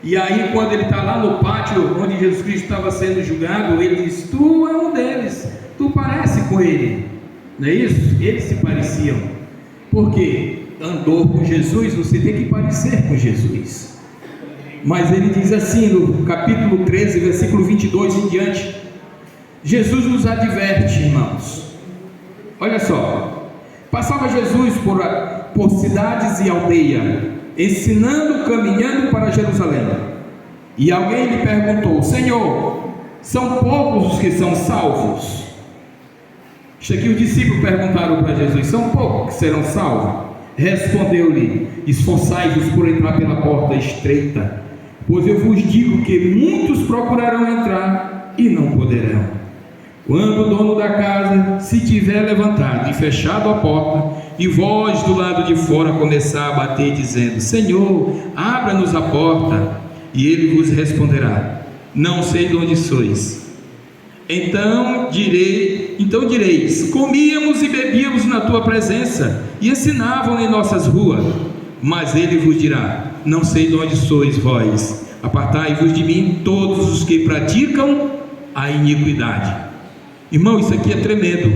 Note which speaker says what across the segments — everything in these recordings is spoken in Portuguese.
Speaker 1: E aí, quando ele está lá no pátio onde Jesus Cristo estava sendo julgado, ele diz: tu é um deles, tu parece com ele, não é isso? Eles se pareciam, porque andou com Jesus, você tem que parecer com Jesus. Mas ele diz assim no capítulo 13, versículo 22 em diante, Jesus nos adverte, irmãos. Olha só: passava Jesus por cidades e aldeia, ensinando, caminhando para Jerusalém. E alguém lhe perguntou: Senhor, são poucos os que são salvos? Isto aqui os discípulos perguntaram para Jesus: são poucos que serão salvos? Respondeu-lhe: esforçai-vos por entrar pela porta estreita, pois eu vos digo que muitos procurarão entrar e não poderão. Quando o dono da casa se tiver levantado e fechado a porta, e vós do lado de fora começar a bater, dizendo: Senhor, abra-nos a porta, e ele vos responderá: não sei de onde sois. Então direis: comíamos e bebíamos na tua presença, e ensinavam em nossas ruas. Mas ele vos dirá: não sei de onde sois vós, apartai-vos de mim todos os que praticam a iniquidade. Irmão, isso aqui é tremendo.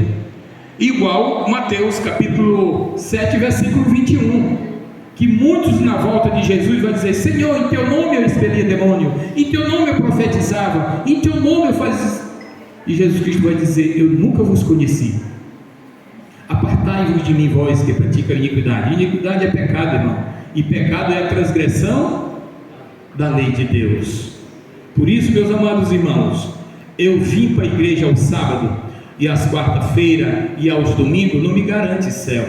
Speaker 1: Igual Mateus capítulo 7, versículo 21, que muitos na volta de Jesus vão dizer: Senhor, em teu nome eu expelia demônio, em teu nome eu profetizava, em teu nome eu fazia. E Jesus Cristo vai dizer: eu nunca vos conheci. Apartai-vos de mim, vós que praticam a iniquidade. Iniquidade é pecado, irmão, e pecado é a transgressão da lei de Deus. Por isso, meus amados irmãos, eu vim para a igreja ao sábado e às quarta-feira e aos domingos não me garante céu.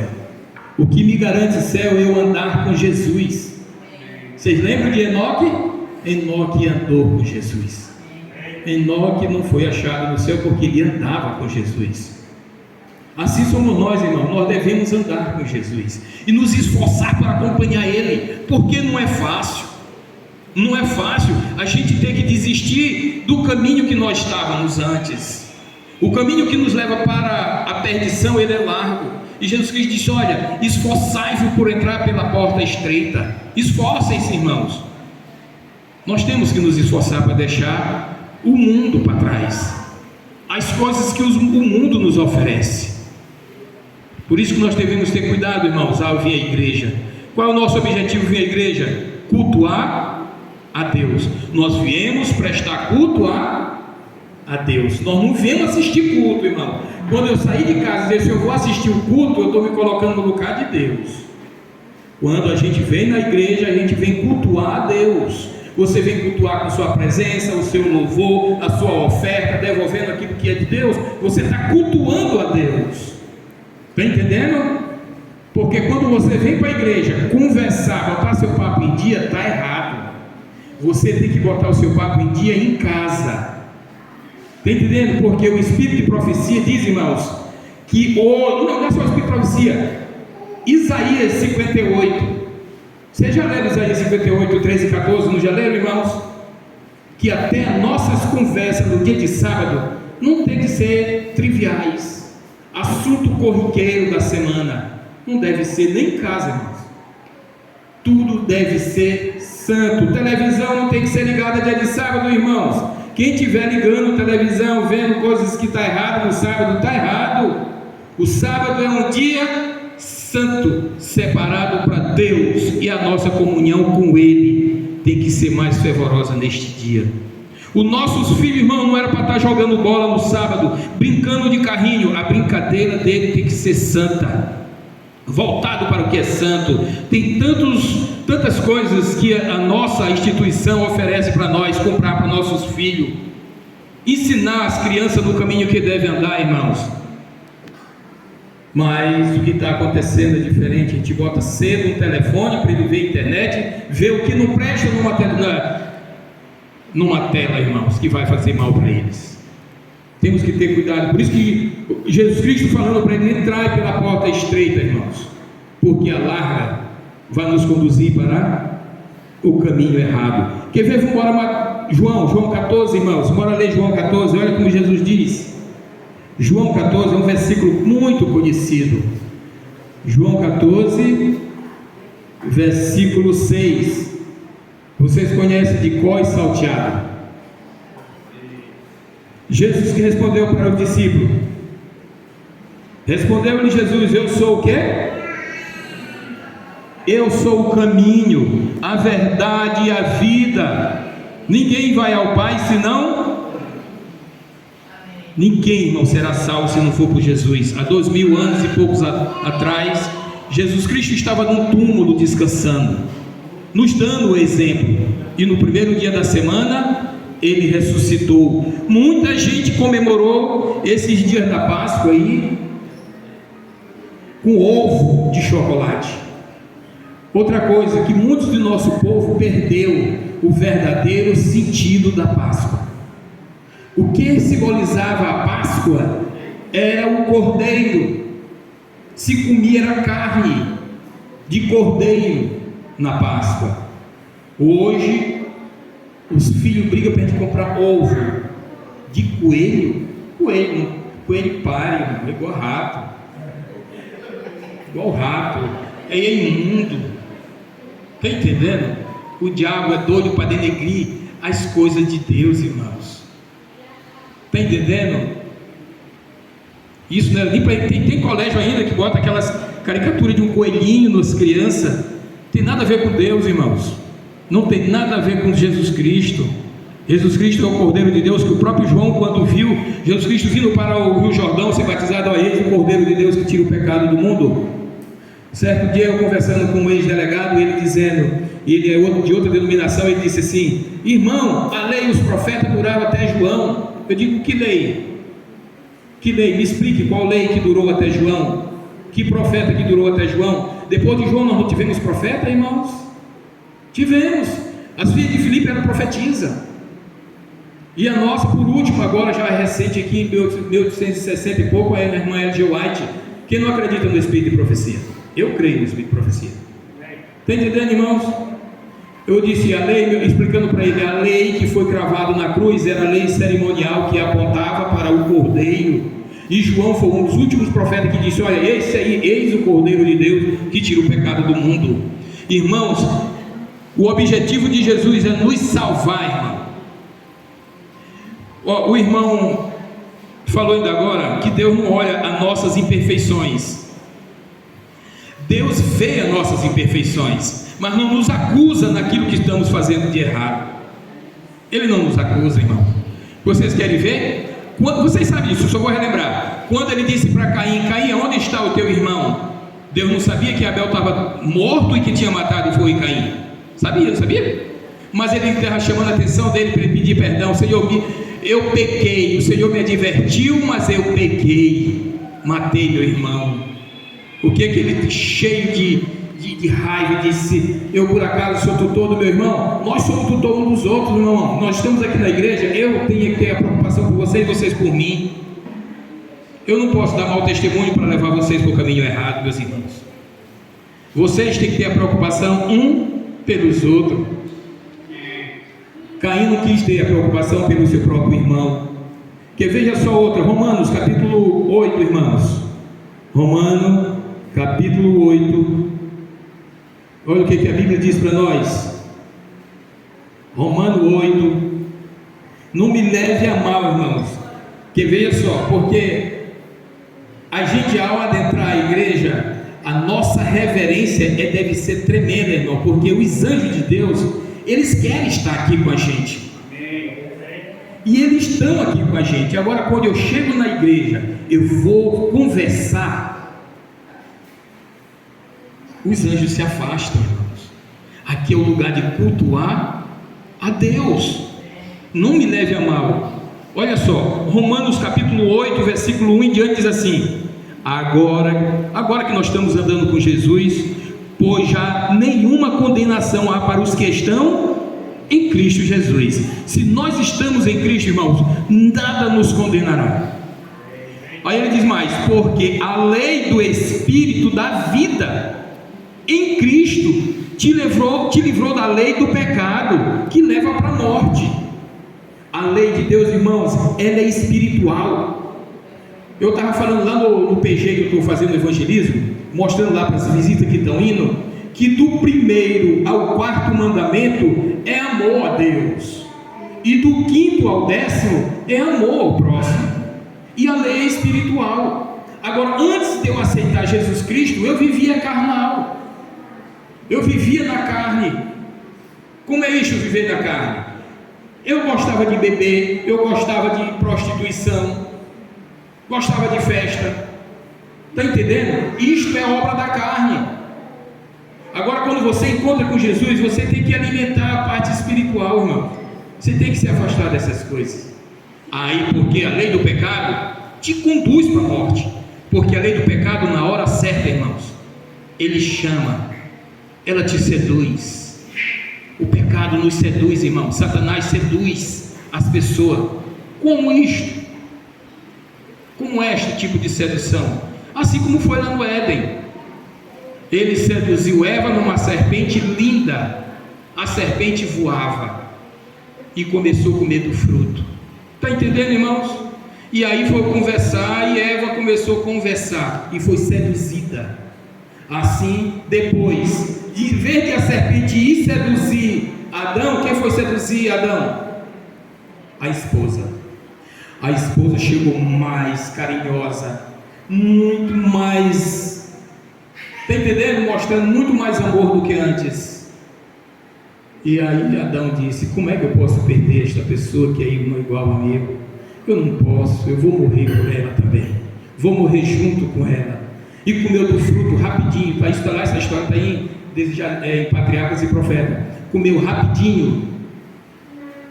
Speaker 1: O que me garante céu é eu andar com Jesus. Vocês lembram de Enoque? Enoque andou com Jesus. Enoque não foi achado no céu porque ele andava com Jesus. Assim somos nós, irmão. Nós devemos andar com Jesus e nos esforçar para acompanhar Ele, porque não é fácil. Não é fácil a gente ter que desistir do caminho que nós estávamos antes. O caminho que nos leva para a perdição, ele é largo. E Jesus Cristo disse: olha, esforçai-vos por entrar pela porta estreita. Esforcem-se, irmãos. Nós temos que nos esforçar para deixar o mundo para trás, as coisas que o mundo nos oferece. Por isso que nós devemos ter cuidado, irmãos, ao vir à igreja. Qual é o nosso objetivo vir à igreja? Cultuar a Deus. Nós viemos prestar culto a Deus. Nós não viemos assistir culto, irmão. Quando eu sair de casa e dizer: se eu vou assistir o culto, eu estou me colocando no lugar de Deus. Quando a gente vem na igreja, a gente vem cultuar a Deus. Você vem cultuar com sua presença, o seu louvor, a sua oferta, devolvendo aquilo que é de Deus. Você está cultuando a Deus. Está entendendo? Porque quando você vem para a igreja conversar, botar seu papo em dia, está errado. Você tem que botar o seu papo em dia em casa. Está entendendo? Porque o Espírito de profecia diz, irmãos, que não é só o Espírito de profecia. Isaías 58. Você já leram Isaías 58, 13 e 14? Não já leram, irmãos? Que até as nossas conversas no dia de sábado não tem que ser triviais. Assunto corriqueiro da semana. Não deve ser nem em casa, irmãos. Tudo deve ser santo. Televisão não tem que ser ligada dia de sábado, irmãos. Quem estiver ligando televisão, vendo coisas que está errado no sábado, está errado. O sábado é um dia santo, separado para Deus, e a nossa comunhão com Ele tem que ser mais fervorosa neste dia. Os nossos filhos, irmão, não era para estar jogando bola no sábado, brincando de carrinho. A brincadeira dele tem que ser santa, voltado para o que é santo. Tem tantas coisas que a nossa instituição oferece para nós, comprar para nossos filhos, ensinar as crianças no caminho que devem andar, irmãos. Mas o que está acontecendo é diferente. A gente bota cedo um telefone para ele ver a internet, ver o que não presta numa tela, irmãos, que vai fazer mal para eles. Temos que ter cuidado. Por isso que Jesus Cristo falando para ele: entrai pela porta estreita, irmãos, porque a larga vai nos conduzir para o caminho errado. Quer ver? Vamos embora. João 14, irmãos. Bora ler João 14. Olha como Jesus diz. João 14 é um versículo muito conhecido. João 14, versículo 6. Vocês conhecem de có e salteado. Jesus que respondeu para o discípulo. Respondeu-lhe Jesus: eu sou o quê? Eu sou o caminho, a verdade e a vida. Ninguém vai ao Pai senão... Ninguém, irmão, será salvo se não for por Jesus. Há 2000 anos e poucos atrás, Jesus Cristo estava num túmulo descansando, nos dando o exemplo. E no primeiro dia da semana, Ele ressuscitou. Muita gente comemorou esses dias da Páscoa aí com ovo de chocolate. Outra coisa, que muitos do nosso povo perdeu o verdadeiro sentido da Páscoa. O que simbolizava a Páscoa era o cordeiro. Se comia era carne de cordeiro na Páscoa. Hoje os filhos brigam para a gente comprar ovo de coelho. Coelho pare, igual rato. Igual rato. É imundo. Está entendendo? O diabo é doido para denegrir as coisas de Deus, irmãos. Está entendendo? Isso não é nem para... Tem colégio ainda que bota aquelas caricaturas de um coelhinho nas crianças. Tem nada a ver com Deus, irmãos. Não tem nada a ver com Jesus Cristo. Jesus Cristo é o Cordeiro de Deus, que o próprio João, quando viu Jesus Cristo vindo para o Rio Jordão ser batizado, a ele, o Cordeiro de Deus que tira o pecado do mundo. Certo dia eu conversando com um ex-delegado, ele dizendo, ele é de outra denominação, ele disse assim: irmão, a lei e os profetas duraram até João. Eu digo: que lei? Que lei? Me explique qual lei que durou até João. Que profeta que durou até João? Depois de João nós não tivemos profeta, irmãos? Tivemos. As filhas de Filipe eram profetisa. E a nossa, por último, agora já é recente aqui em 1860 e pouco, é a irmã L.G. White. Quem não acredita no Espírito de profecia? Eu creio no Espírito de profecia. Está entendendo, irmãos? Eu disse a lei, explicando para ele, a lei que foi cravada na cruz era a lei cerimonial que apontava para o Cordeiro. E João foi um dos últimos profetas que disse: olha, esse aí, eis o Cordeiro de Deus que tira o pecado do mundo. Irmãos, o objetivo de Jesus é nos salvar, irmão. O irmão falou ainda agora que Deus não olha as nossas imperfeições. Deus vê as nossas imperfeições, mas não nos acusa naquilo que estamos fazendo de errado. Ele não nos acusa, irmão. Vocês querem ver? Vocês sabem disso, eu só vou relembrar. Quando ele disse para Caim: Caim, onde está o teu irmão? Deus não sabia que Abel estava morto e que tinha matado e foi Caim? Sabia? Mas ele estava chamando a atenção dele para ele pedir perdão. Senhor, eu pequei, o Senhor me advertiu, mas eu pequei, matei meu irmão. O que ele, cheio de raiva, disse: eu por acaso sou tutor do meu irmão? Nós somos tutor um dos outros, meu irmão. Nós estamos aqui na igreja, eu tenho que ter a preocupação por vocês, vocês por mim. Eu não posso dar mau testemunho para levar vocês para o caminho errado, meus irmãos. Vocês têm que ter a preocupação um pelos outros. Caim não quis ter a preocupação pelo seu próprio irmão. Que veja só outra, Romanos capítulo 8, irmãos. Romanos capítulo 8. Olha o que a Bíblia diz para nós. Romanos 8. Não me leve a mal, irmãos. Que veja só, porque a gente, ao adentrar a igreja, a nossa reverência deve ser tremenda, irmão, porque os anjos de Deus, eles querem estar aqui com a gente. E eles estão aqui com a gente. Agora, quando eu chego na igreja, eu vou conversar, os anjos se afastam, irmãos. Aqui é o lugar de cultuar a Deus. Não me leve a mal. Olha só, Romanos capítulo 8, versículo 1 em diante diz assim: agora que nós estamos andando com Jesus, pois já nenhuma condenação há para os que estão em Cristo Jesus. Se nós estamos em Cristo, irmãos, nada nos condenará. Aí ele diz mais: porque a lei do Espírito da vida em Cristo te livrou da lei do pecado que leva para a morte. A lei de Deus, irmãos, ela é espiritual. Eu estava falando lá no PG que eu estou fazendo evangelismo, mostrando lá para as visitas que estão indo, que do primeiro ao quarto mandamento é amor a Deus, e do quinto ao décimo é amor ao próximo, e a lei é espiritual. Agora, antes de eu aceitar Jesus Cristo, eu vivia carnal, eu vivia na carne. Como é isso, viver na carne? Eu gostava de beber, eu gostava de prostituição, gostava de festa. Está entendendo? Isto é obra da carne. Agora, quando você encontra com Jesus, você tem que alimentar a parte espiritual, irmão. Você tem que se afastar dessas coisas. Aí, porque a lei do pecado te conduz para a morte. Porque a lei do pecado, na hora certa, irmãos, ele chama, ela te seduz. O pecado nos seduz, irmão. Satanás seduz as pessoas. Como isto? Como é este tipo de sedução? Assim como foi lá no Éden. Ele seduziu Eva numa serpente linda. A serpente voava e começou a comer do fruto. Está entendendo, irmãos? E aí foi conversar, e Eva começou a conversar e foi seduzida. Assim, depois, em vez de a serpente ir seduzir Adão, quem foi seduzir Adão? A esposa. A esposa chegou mais carinhosa, muito mais, está entendendo? Mostrando muito mais amor do que antes. E aí Adão disse: como é que eu posso perder esta pessoa que é irmã igual a mim? Eu não posso, eu vou morrer por ela também, vou morrer junto com ela. E comeu do fruto rapidinho, para estourar essa história está em Patriarcas e Profetas. Comeu rapidinho,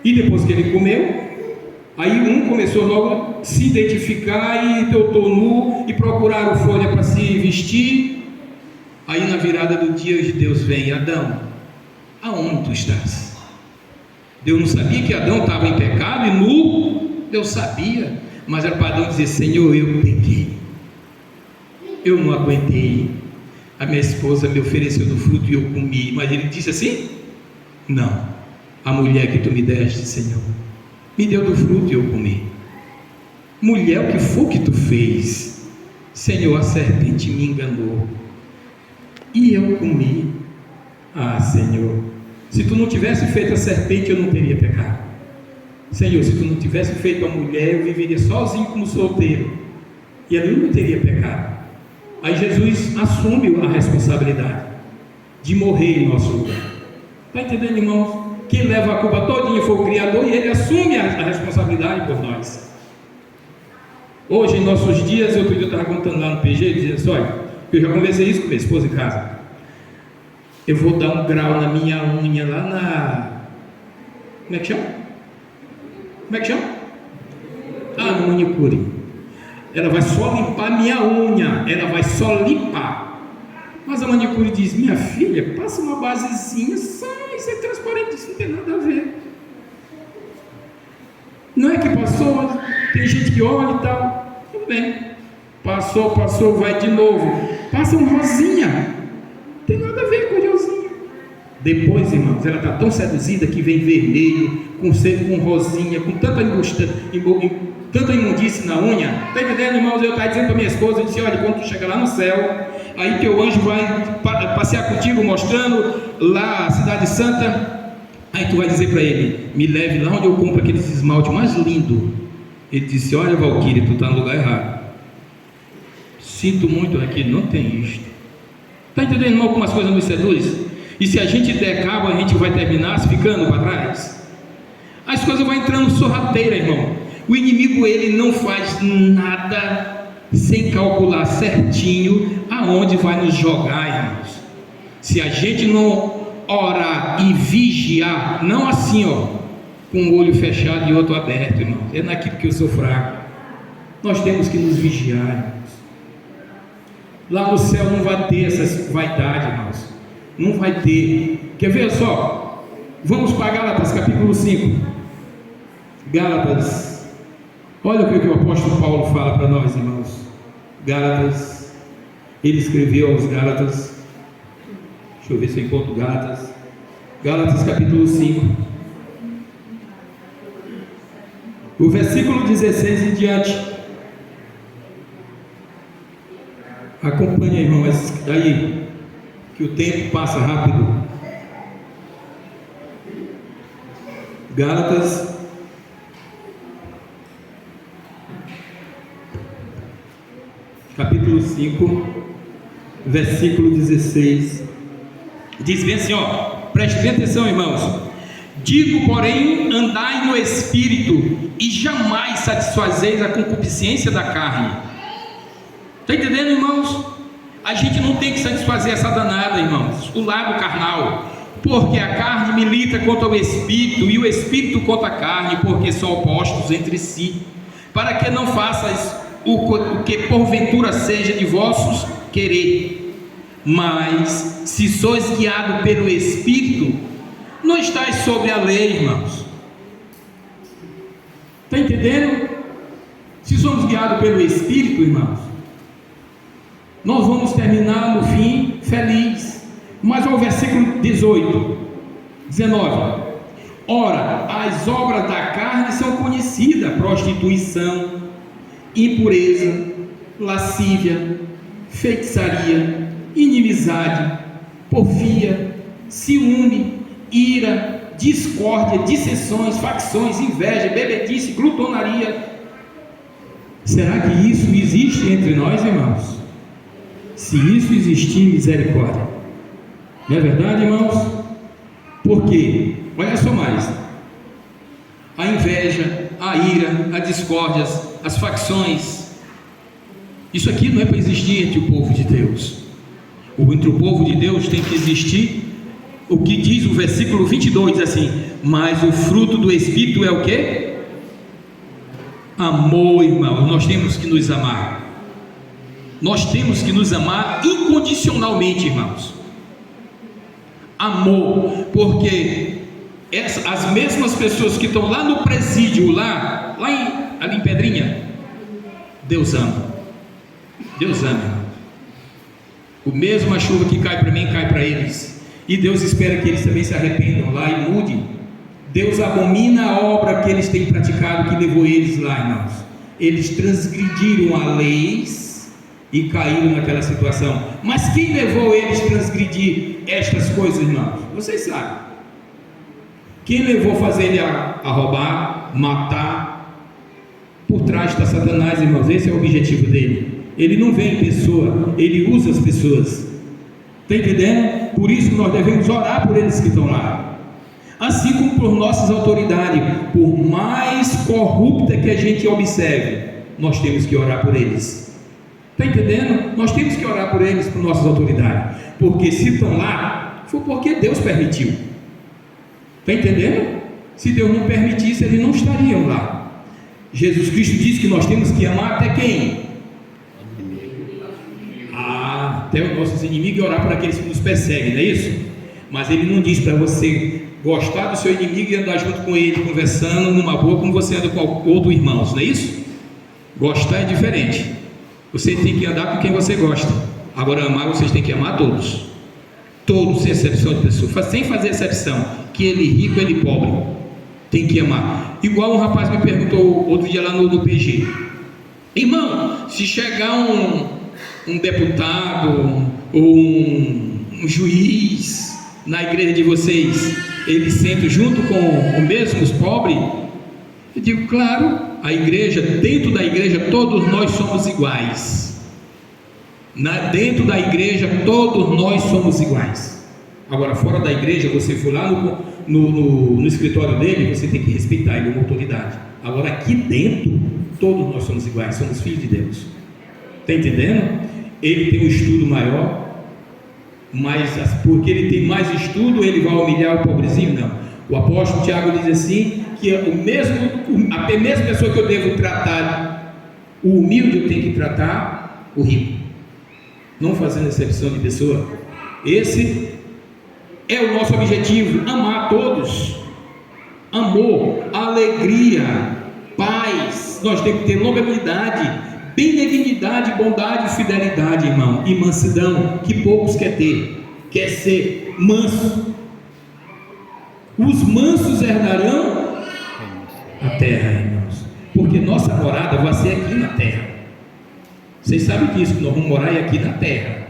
Speaker 1: e depois que ele comeu, aí um começou logo a se identificar e doutou nu e procuraram folha para se vestir. Aí na virada do dia de Deus vem: Adão, aonde tu estás? Deus não sabia que Adão estava em pecado e nu? Deus sabia, mas era para Adão dizer: Senhor, eu pequei, eu não aguentei, a minha esposa me ofereceu do fruto e eu comi. Mas ele disse assim: não, a mulher que tu me deste, Senhor, me deu do fruto e eu comi. Mulher, o que for que tu fez? Senhor, a serpente me enganou e eu comi. Ah, Senhor, se tu não tivesse feito a serpente, eu não teria pecado. Senhor, se tu não tivesse feito a mulher, eu viveria sozinho como solteiro e ali eu não teria pecado. Aí Jesus assume a responsabilidade de morrer em nosso lugar. Está entendendo, irmãos? Quem leva a culpa todinha foi o Criador, e ele assume a responsabilidade por nós. Hoje, em nossos dias, outro dia eu estava contando lá no PG, dizendo assim: olha, eu já conversei isso com minha esposa em casa. Eu vou dar um grau na minha unha lá na... Como é que chama? Como é que chama? Ah, no manicure. Ela vai só limpar minha unha, ela vai só limpar. Mas a manicure diz: minha filha, passa uma basezinha, sai, isso é transparente, isso não tem nada a ver. Não é que passou, tem gente que olha e tal, tudo bem, passou, vai de novo, passa um rosinha, não tem nada a ver com rosinha. Depois, irmãos, ela está tão seduzida que vem vermelho, com rosinha, com tanta imundície na unha. Está entendendo, irmãos? Eu estava dizendo para minha esposa, eu disse: olha, quando tu chegar lá no céu, aí teu anjo vai passear contigo, mostrando lá a cidade santa. Aí tu vai dizer para ele: me leve lá onde eu compro aqueles esmalte mais lindo. Ele disse: olha, Valquíria, tu está no lugar errado. Sinto muito aqui, não tem isto. Está entendendo, irmão, como as coisas nos seduzem? E se a gente der cabo, a gente vai terminar ficando para trás. As coisas vão entrando sorrateira, irmão. O inimigo, ele não faz nada sem calcular certinho aonde vai nos jogar, irmãos. Se a gente não orar e vigiar, não assim, ó, com um olho fechado e outro aberto, irmão, é naquilo que eu sou fraco. Nós temos que nos vigiar, irmãos. Lá no céu não vai ter essas vaidades, irmãos. Não vai ter. Quer ver só? Vamos para Gálatas capítulo 5. Gálatas. Olha o que o apóstolo Paulo fala para nós, irmãos. Gálatas. Ele escreveu aos Gálatas. Deixa eu ver se eu encontro Gálatas. Gálatas capítulo 5. O versículo 16 em diante. Acompanha, irmão, aí. Que que o tempo passa rápido. Gálatas, capítulo 5, versículo 16, diz bem assim, preste bem atenção, irmãos: digo, porém, andai no Espírito, e jamais satisfazeis a concupiscência da carne. Está entendendo, irmãos? A gente não tem que satisfazer essa danada, irmãos, o lado carnal, porque a carne milita contra o Espírito, e o Espírito contra a carne, porque são opostos entre si, para que não façais o que porventura seja de vossos querer. Mas se sois guiados pelo Espírito, não estáis sobre a lei, irmãos. Está entendendo? Se somos guiados pelo Espírito, irmãos, nós vamos terminar no fim feliz. Mas ao versículo 18, 19: ora, as obras da carne são conhecidas: prostituição, impureza, lascívia, feitiçaria, inimizade, porfia, ciúme, ira, discórdia, dissensões, facções, inveja, bebedice, glutonaria. Será que isso existe entre nós, irmãos? Se isso existir, misericórdia. Não é verdade, irmãos? Por quê? Olha só mais: a inveja, a ira, a discórdia, as facções, isso aqui não é para existir entre o povo de Deus. Entre o povo de Deus tem que existir o que diz o versículo 22, diz assim: mas o fruto do Espírito é o quê? Amor, irmão. Nós temos que nos amar. Nós temos que nos amar incondicionalmente, irmãos. Amor, porque as mesmas pessoas que estão lá no presídio, ali em Pedrinha, Deus ama. Deus ama. O mesmo a chuva que cai para mim, cai para eles. E Deus espera que eles também se arrependam lá e mudem. Deus abomina a obra que eles têm praticado, que levou eles lá, irmãos. Eles transgrediram a leis e caíram naquela situação. Mas quem levou eles a transgredir estas coisas, irmãos? Vocês sabem. Quem levou a fazer ele a roubar, matar? Por trás está Satanás, irmãos. Esse é o objetivo dele. Ele não vê em pessoa, ele usa as pessoas. Está entendendo? Por isso nós devemos orar por eles que estão lá, assim como por nossas autoridades. Por mais corrupta que a gente observe, nós temos que orar por eles. Está entendendo? Nós temos que orar por eles, por nossas autoridades, porque se estão lá, foi porque Deus permitiu. Está entendendo? Se Deus não permitisse, eles não estariam lá. Jesus Cristo disse que nós temos que amar até quem? Até os nossos inimigos, e orar por aqueles que nos perseguem, não é isso? Mas ele não diz para você gostar do seu inimigo e andar junto com ele, conversando numa boa, como você anda com outro irmão, não é isso? Gostar é diferente. Você tem que andar com quem você gosta. Agora, amar, vocês têm que amar todos. Todos, sem exceção de pessoa, sem fazer exceção, que ele rico, ele pobre, tem que amar. Igual um rapaz me perguntou outro dia lá no PG: irmão, se chegar um deputado ou um juiz na igreja de vocês, ele senta junto com os mesmos pobres? Eu digo, claro. A igreja, dentro da igreja, todos nós somos iguais. Dentro da igreja, todos nós somos iguais. Agora, fora da igreja, você for lá no escritório dele, você tem que respeitar ele, é uma autoridade. Agora, aqui dentro, todos nós somos iguais, somos filhos de Deus. Está entendendo? Ele tem um estudo maior, mas porque ele tem mais estudo, ele vai humilhar o pobrezinho? Não. O apóstolo Tiago diz assim, que a mesma pessoa que eu devo tratar o humilde, eu tenho que tratar o rico, não fazendo exceção de pessoa. Esse é o nosso objetivo: amar a todos. Amor, alegria, paz. Nós temos que ter longanimidade, benignidade, bondade, fidelidade, irmão, e mansidão, que poucos quer ter. Quer ser manso. Os mansos herdarão a terra, irmãos, porque nossa morada vai ser aqui na terra. Vocês sabem disso, que nós vamos morar aqui na terra.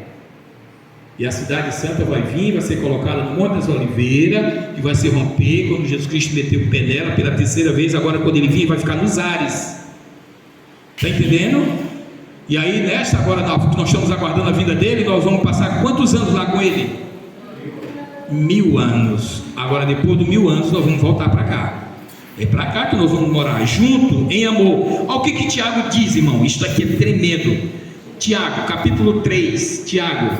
Speaker 1: E a cidade santa vai vir, vai ser colocada no Monte das Oliveiras, e vai se romper quando Jesus Cristo meteu o pé nela pela terceira vez. Agora, quando ele vir, vai ficar nos ares. Está entendendo? E aí, nesta agora nós estamos aguardando a vinda dele, nós vamos passar quantos anos lá com ele? 1000 anos. Agora, depois de 1000 anos, nós vamos voltar para cá. É para cá que nós vamos morar, junto, em amor. Olha o que Tiago diz, irmão. Isso aqui é tremendo. Tiago, capítulo 3. Tiago,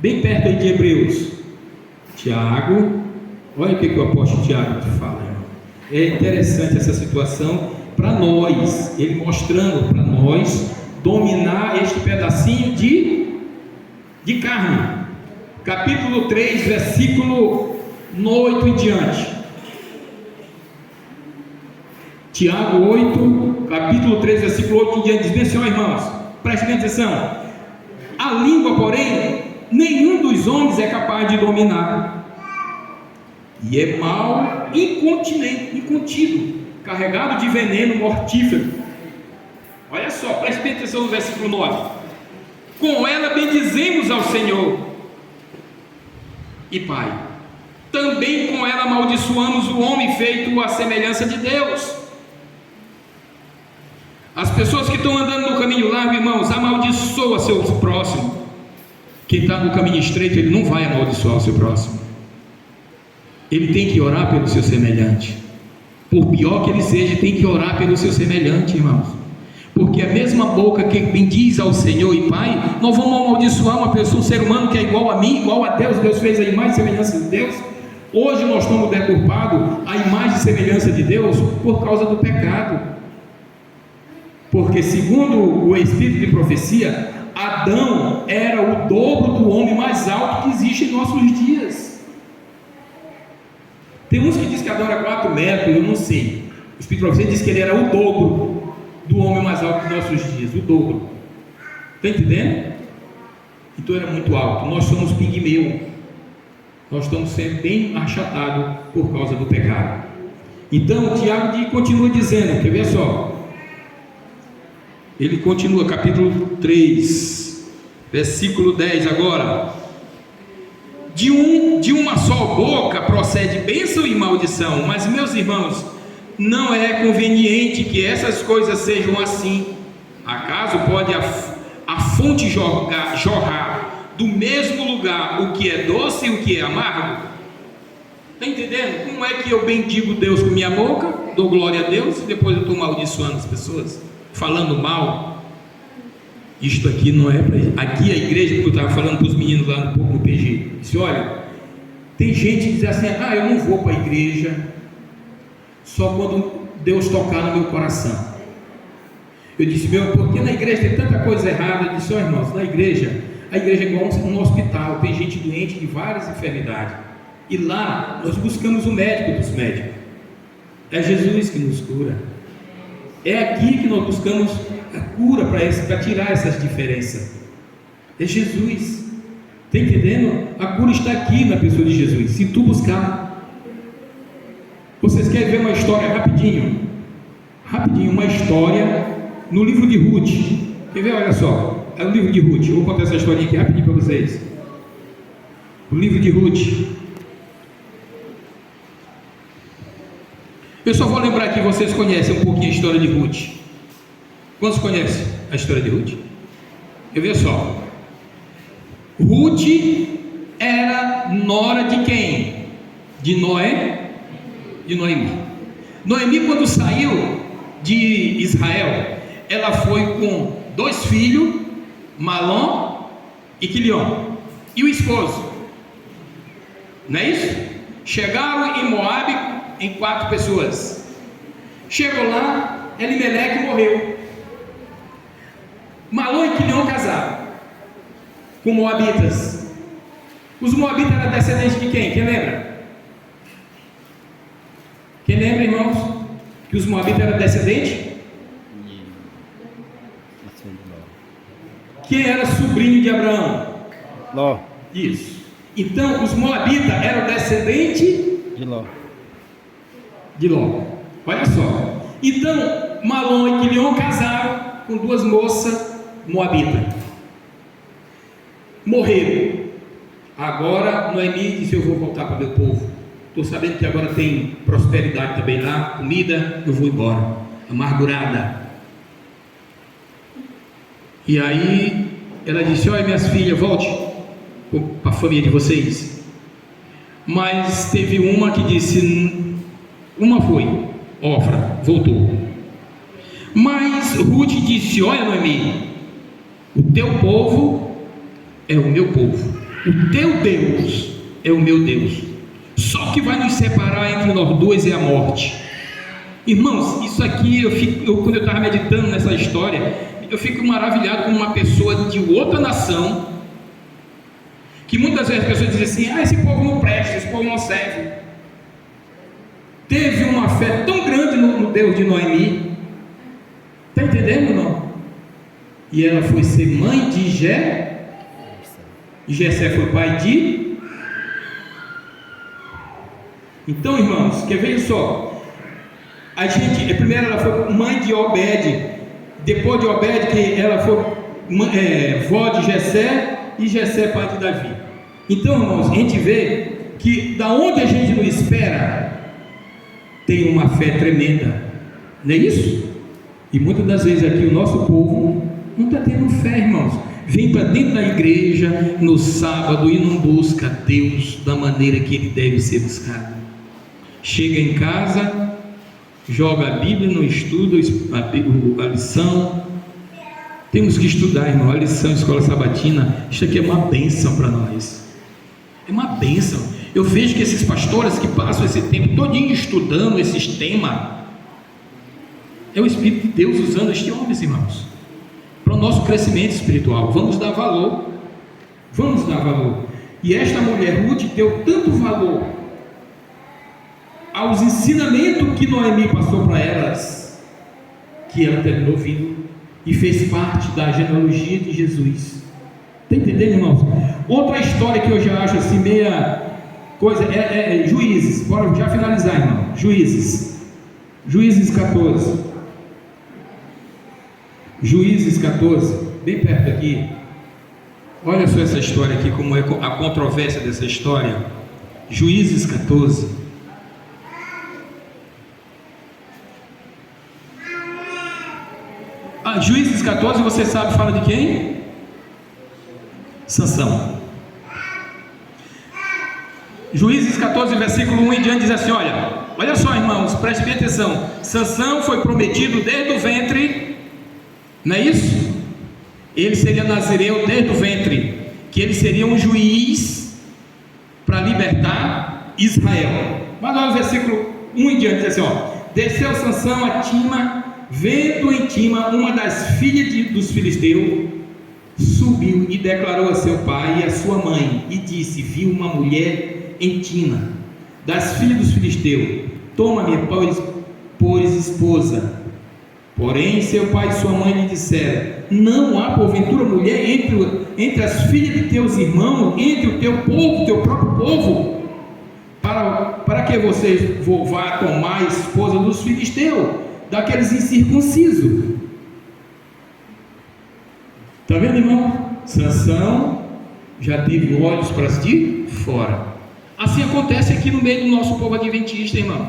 Speaker 1: bem perto aí de Hebreus. Tiago, olha o que o apóstolo Tiago fala, irmão. É interessante essa situação para nós, ele mostrando para nós dominar este pedacinho de carne. Capítulo 3, versículo 8 em diante. Tiago 8, capítulo 3, versículo 8 em diante, diz bem assim, ó, irmãos, prestem atenção. A língua, porém, nenhum dos homens é capaz de dominar, e é mal incontido, carregado de veneno mortífero. Olha só, prestem atenção no versículo 9. Com ela bendizemos ao Senhor e Pai, também com ela amaldiçoamos o homem feito à semelhança de Deus. As pessoas que estão andando no caminho largo, irmãos, amaldiçoa seu próximo. Quem está no caminho estreito, ele não vai amaldiçoar o seu próximo. Ele tem que orar pelo seu semelhante. Por pior que ele seja, tem que orar pelo seu semelhante, irmãos. Porque a mesma boca que bendiz ao Senhor e Pai, nós vamos amaldiçoar uma pessoa, um ser humano que é igual a mim, igual a Deus. Deus fez a imagem e semelhança de Deus. Hoje nós estamos deturpados a imagem e semelhança de Deus por causa do pecado. Porque segundo o espírito de profecia, Adão era o dobro do homem mais alto que existe em nossos dias. Tem uns que dizem que Adão era 4 metros, eu não sei. O espírito de profecia diz que ele era o dobro do homem mais alto dos nossos dias, o dobro. Está entendendo? Então era muito alto. Nós somos pigmeu. Nós estamos sendo bem achatados por causa do pecado. Então Tiago continua dizendo, quer ver só? Ele continua, capítulo 3, versículo 10 agora. De uma só boca procede bênção e maldição, mas meus irmãos, não é conveniente que essas coisas sejam assim. Acaso pode a fonte jorrar do mesmo lugar o que é doce e o que é amargo? Está entendendo? Como é que eu bendigo Deus com minha boca, dou glória a Deus, e depois eu estou amaldiçoando as pessoas, falando mal? Isto aqui não é para isso. Aqui a igreja, que eu estava falando para os meninos lá no PG, disse, olha, tem gente que diz assim, eu não vou para a igreja só quando Deus tocar no meu coração. Eu disse, porque na igreja tem tanta coisa errada. Eu disse, irmãos, a igreja é igual um hospital, tem gente doente de várias enfermidades, e lá nós buscamos o médico dos médicos. É Jesus que nos cura. É aqui que nós buscamos a cura para tirar essas diferenças. É Jesus. Está entendendo? A cura está aqui na pessoa de Jesus. Se tu buscar. Vocês querem ver uma história rapidinho? Rapidinho, uma história no livro de Ruth. Quer ver? Olha só. É o livro de Ruth. Eu vou contar essa historinha aqui rapidinho para vocês. O livro de Ruth. Eu só vou lembrar que vocês conhecem um pouquinho a história de Ruth. Quantos conhecem a história de Ruth? Quer ver só? Ruth era nora de quem? De Noé? De Noemi. Noemi, quando saiu de Israel, ela foi com 2 filhos, Malom e Quilion, e o esposo. Não é isso? Chegaram em Moabe em 4 pessoas. Chegou lá, Elimeleque morreu. Malom e Quilion casaram com Moabitas. Os Moabitas eram descendentes de quem? Quem lembra? Quem lembra, irmãos? Que os Moabitas eram descendentes? Quem era sobrinho de Abraão?
Speaker 2: Ló.
Speaker 1: Isso. Então, os Moabitas eram descendentes de Ló. Olha só. Então, Malom e Quilion casaram com 2 moças moabitas. morreram. Agora Noemi disse: eu vou voltar para o meu povo. Estou sabendo que agora tem prosperidade também lá, comida, eu vou embora. Amargurada. E aí ela disse: olha, minhas filhas, volte para a família de vocês. Mas teve uma que disse, uma foi, Ofra, voltou. Mas Ruth disse: olha, Noemi, o teu povo é o meu povo, o teu Deus é o meu Deus. Só que vai nos separar entre nós dois é a morte. Irmãos, isso aqui quando eu estava meditando nessa história, eu fico maravilhado com uma pessoa de outra nação, que muitas vezes as pessoas dizem assim: esse povo não presta, esse povo não serve. Teve uma fé tão grande no Deus de Noemi. Está entendendo ou não? E ela foi ser mãe de Jessé. E Jessé foi pai de. Então, irmãos, quer ver só? A gente, primeiro ela foi mãe de Obed. Depois de Obed, que ela foi vó de Jessé. E Jessé pai de Davi. Então, irmãos, a gente vê que da onde a gente não espera, tem uma fé tremenda. Não é isso? E muitas das vezes aqui o nosso povo não está tendo fé, irmãos. Vem para dentro da igreja no sábado e não busca Deus da maneira que Ele deve ser buscado. Chega em casa, joga a Bíblia, não estuda a lição. Temos que estudar, irmão, a lição, escola sabatina. Isso aqui é uma bênção para nós. É uma bênção. Eu vejo que esses pastores que passam esse tempo todinho estudando esses temas, é o Espírito de Deus usando estes homens, irmãos, para o nosso crescimento espiritual. Vamos dar valor. Vamos dar valor. E esta mulher Ruth deu tanto valor aos ensinamentos que Noemi passou para elas, que ela terminou vindo e fez parte da genealogia de Jesus. Está entendendo, irmãos? Outra história que eu já acho assim meia coisa é Juízes. Bora já finalizar, irmão. Juízes 14. Juízes 14, bem perto aqui. Olha só essa história aqui, como é a controvérsia dessa história. Juízes 14. Juízes 14, você sabe, fala de quem? Sansão. Juízes 14, versículo 1 em diante diz assim: olha só, irmãos, preste bem atenção. Sansão foi prometido desde o ventre, não é isso? Ele seria nazireu desde o ventre, que ele seria um juiz para libertar Israel. Mas olha o versículo 1 em diante, diz assim: desceu Sansão a Tima, vendo em Tima uma das filhas dos filisteus, subiu e declarou a seu pai e a sua mãe, e disse: viu uma mulher em Tima, das filhas dos filisteus, toma-me, pois esposa. Porém seu pai e sua mãe lhe disseram: não há porventura mulher entre as filhas de teus irmãos, entre o teu povo, teu próprio povo, para que você vá tomar a esposa dos filisteus, daqueles incircuncisos. Está vendo, irmão? Sansão já teve olhos para assistir fora. Assim acontece aqui no meio do nosso povo adventista, irmão.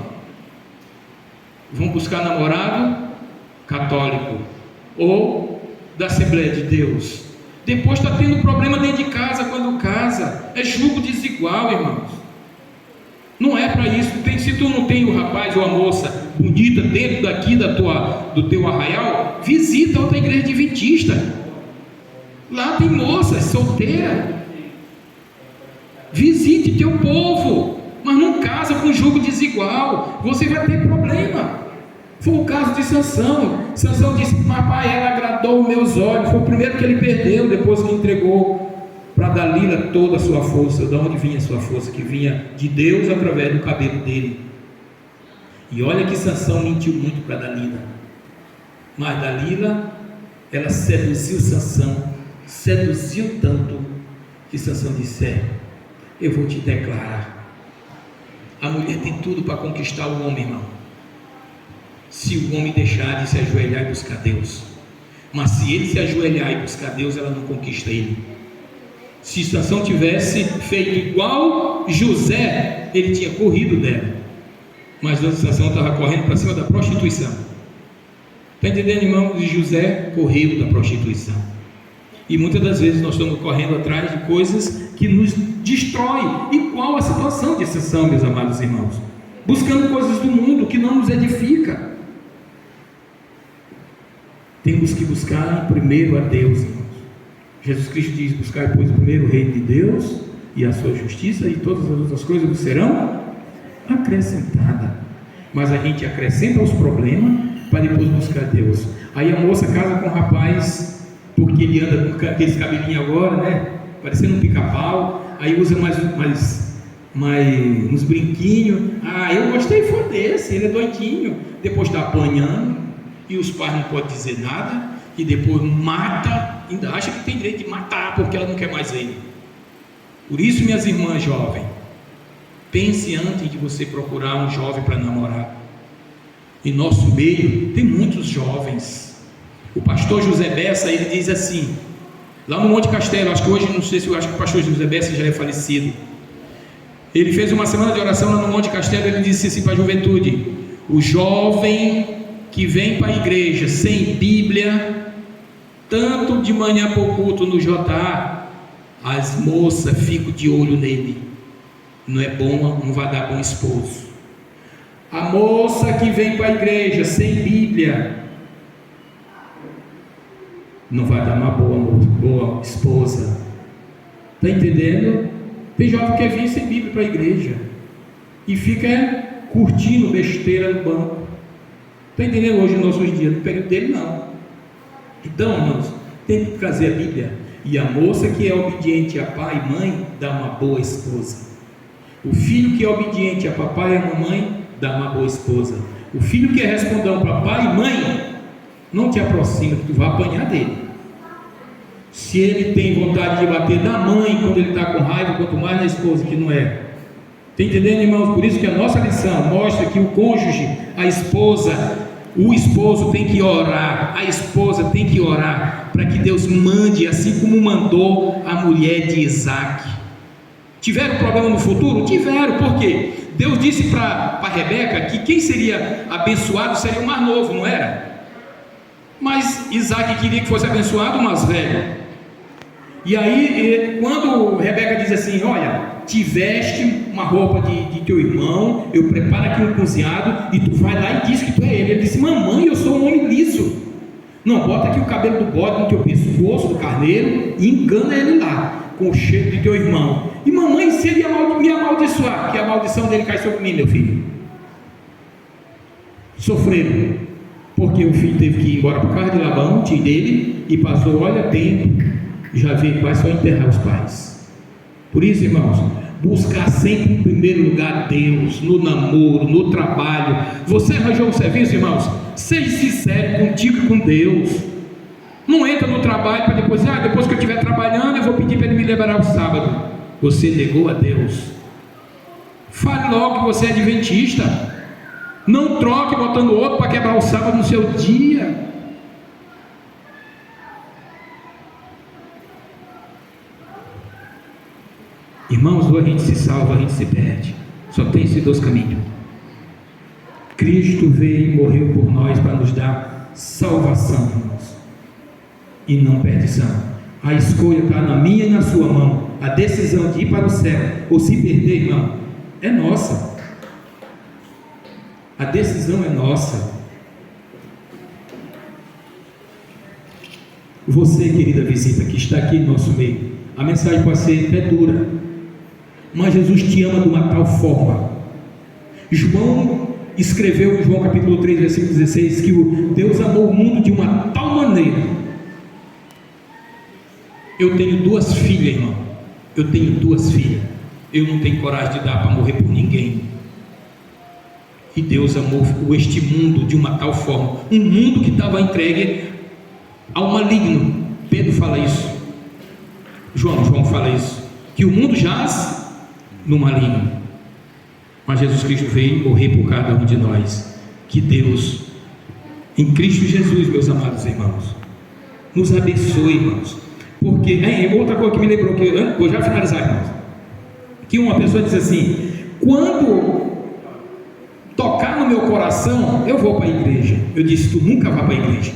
Speaker 1: Vão buscar namorado católico ou da Assembleia de Deus. Depois está tendo problema dentro de casa quando casa. É julgo desigual, irmãos. Não é para isso. Se tu não tem o rapaz ou a moça bonita dentro daqui do teu arraial, visita outra igreja adventista. Lá tem moças solteiras. Visite teu povo, mas não casa com julgo desigual. Você vai ter problema. Foi o caso de Sansão. Sansão disse: papai, ela agradou meus olhos. Foi o primeiro que ele perdeu, depois que entregou para Dalila toda a sua força. De onde vinha a sua força? Que vinha de Deus através do cabelo dele. E olha que Sansão mentiu muito para Dalila. Mas Dalila, ela seduziu Sansão, seduziu tanto, que Sansão disse: eu vou te declarar. A mulher tem tudo para conquistar o homem, irmão, se o homem deixar de se ajoelhar e buscar Deus. Mas se ele se ajoelhar e buscar Deus, ela não conquista ele. Se Sansão tivesse feito igual José, ele tinha corrido dela. Mas Sansão estava correndo para cima da prostituição. Está entendendo, irmão? E José correu da prostituição. E muitas das vezes nós estamos correndo atrás de coisas que nos destroem. E qual a situação de Sansão, meus amados irmãos? Buscando coisas do mundo que não nos edifica. Temos que buscar primeiro a Deus, irmãos. Jesus Cristo diz: buscar, pois, primeiro o reino de Deus e a sua justiça, e todas as outras coisas vos serão acrescentadas. Mas a gente acrescenta os problemas para depois buscar Deus. Aí a moça casa com o rapaz, porque ele anda com aqueles cabelinhos agora, né? Parecendo um pica-pau. Aí usa mais uns brinquinhos. Ah, eu gostei, foi desse, ele é doidinho. Depois está apanhando, e os pais não podem dizer nada, e depois mata, ainda acha que tem direito de matar, porque ela não quer mais ele. Por isso, minhas irmãs jovens, pense antes de você procurar um jovem para namorar. Em nosso meio tem muitos jovens. O pastor José Bessa, ele diz assim, lá no Monte Castelo, acho que hoje, não sei se eu acho que o pastor José Bessa já é falecido. Ele fez uma semana de oração lá no Monte Castelo. Ele disse assim para a juventude: o jovem que vem para a igreja sem Bíblia, tanto de manhã para o culto no JA, as moças ficam de olho nele. Não é bom, não vai dar bom esposo. A moça que vem para a igreja sem Bíblia não vai dar uma boa esposa. Está entendendo? Tem jovem que quer vir sem Bíblia para a igreja e fica curtindo besteira no banco. Está entendendo? Hoje, nos nossos dias, no período dele, não. Então, irmãos, tem que trazer a Bíblia. E a moça que é obediente a pai e mãe dá uma boa esposa. O filho que é obediente a papai e a mamãe dá uma boa esposa. O filho que é respondão para pai e mãe, não te aproxima, que tu vai apanhar dele. Se ele tem vontade de bater na mãe quando ele está com raiva, quanto mais na esposa, que não é. Está entendendo, irmãos? Por isso que a nossa lição mostra que o cônjuge, a esposa, o esposo tem que orar, a esposa tem que orar para que Deus mande, assim como mandou a mulher de Isaac. Tiveram problema no futuro? Tiveram. Por quê? Deus disse para Rebeca que quem seria abençoado seria o mais novo, não era? Mas Isaac queria que fosse abençoado o mais velho. E aí, quando Rebeca diz assim: olha, te veste uma roupa de teu irmão, eu preparo aqui um cozinhado, e tu vai lá e diz que tu é ele. Ele disse: mamãe, eu sou um homem liso. Não, bota aqui o cabelo do bode no teu pescoço, do carneiro, e engana ele lá, com o cheiro de teu irmão. E mamãe, se ele me amaldiçoar, que a maldição dele cai sobre mim, meu filho. Sofreram, porque o filho teve que ir embora para a casa de Labão, tio dele, e passou, olha, tempo, já veio quase só enterrar os pais. Por isso, irmãos, buscar sempre em primeiro lugar Deus, no namoro, no trabalho. Você arranjou um serviço, irmãos? Seja sincero contigo e com Deus. Não entra no trabalho para depois, depois que eu estiver trabalhando, eu vou pedir para ele me liberar o sábado. Você negou a Deus. Fale logo que você é adventista. Não troque botando outro para quebrar o sábado no seu dia. Irmãos, ou a gente se salva, ou a gente se perde. Só tem esses dois caminhos. Cristo veio e morreu por nós para nos dar salvação, irmãos, e não perdição. A escolha está na minha e na sua mão. A decisão de ir para o céu ou se perder, irmão, é nossa. A decisão é nossa. Você, querida visita, que está aqui no nosso meio, a mensagem pode ser até dura, mas Jesus te ama de uma tal forma. João escreveu em João capítulo 3, versículo 16, que Deus amou o mundo de uma tal maneira. Eu tenho 2 filhas, irmão. Eu tenho 2 filhas. Eu não tenho coragem de dar para morrer por ninguém. E Deus amou este mundo de uma tal forma, um mundo que estava entregue ao maligno. Pedro fala isso. João fala isso, que o mundo jaz no maligno, mas Jesus Cristo veio morrer por cada um de nós. Que Deus, em Cristo Jesus, meus amados irmãos, nos abençoe, irmãos, Porque, outra coisa que me lembrou, que eu vou já finalizar, irmãos, que uma pessoa diz assim: quando tocar no meu coração, eu vou para a igreja. Eu disse: tu nunca vai para a igreja,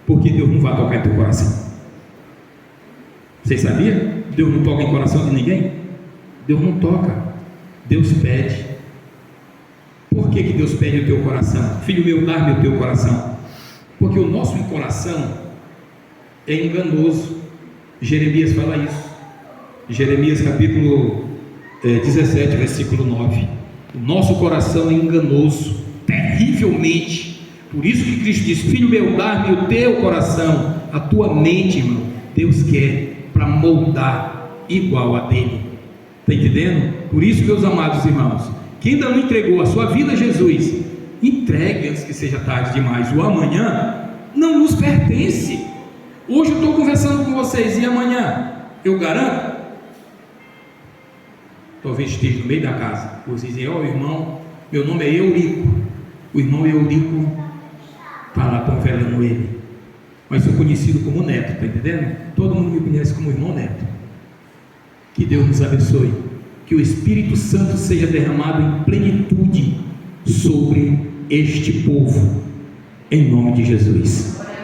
Speaker 1: porque Deus não vai tocar em teu coração. Vocês sabiam? Deus não toca em coração de ninguém. Deus não toca, Deus pede. Por que Deus pede o teu coração? Filho meu, dá-me o teu coração. Porque o nosso coração é enganoso. Jeremias fala isso. Jeremias capítulo 17, versículo 9. O nosso coração é enganoso, terrivelmente. Por isso que Cristo diz: filho meu, dá-me o teu coração, a tua mente, irmão. Deus quer para moldar igual a dele. Está entendendo? Por isso, meus amados irmãos, quem ainda não entregou a sua vida a Jesus, entregue antes que seja tarde demais. O amanhã não nos pertence. Hoje eu estou conversando com vocês, e amanhã eu garanto, talvez esteja no meio da casa, vocês dizem: ó, irmão, meu nome é Eurico. O irmão Eurico está lá, estão velando ele, mas sou conhecido como Neto, está entendendo? Todo mundo me conhece como irmão Neto. Que Deus nos abençoe, que o Espírito Santo seja derramado em plenitude sobre este povo, em nome de Jesus.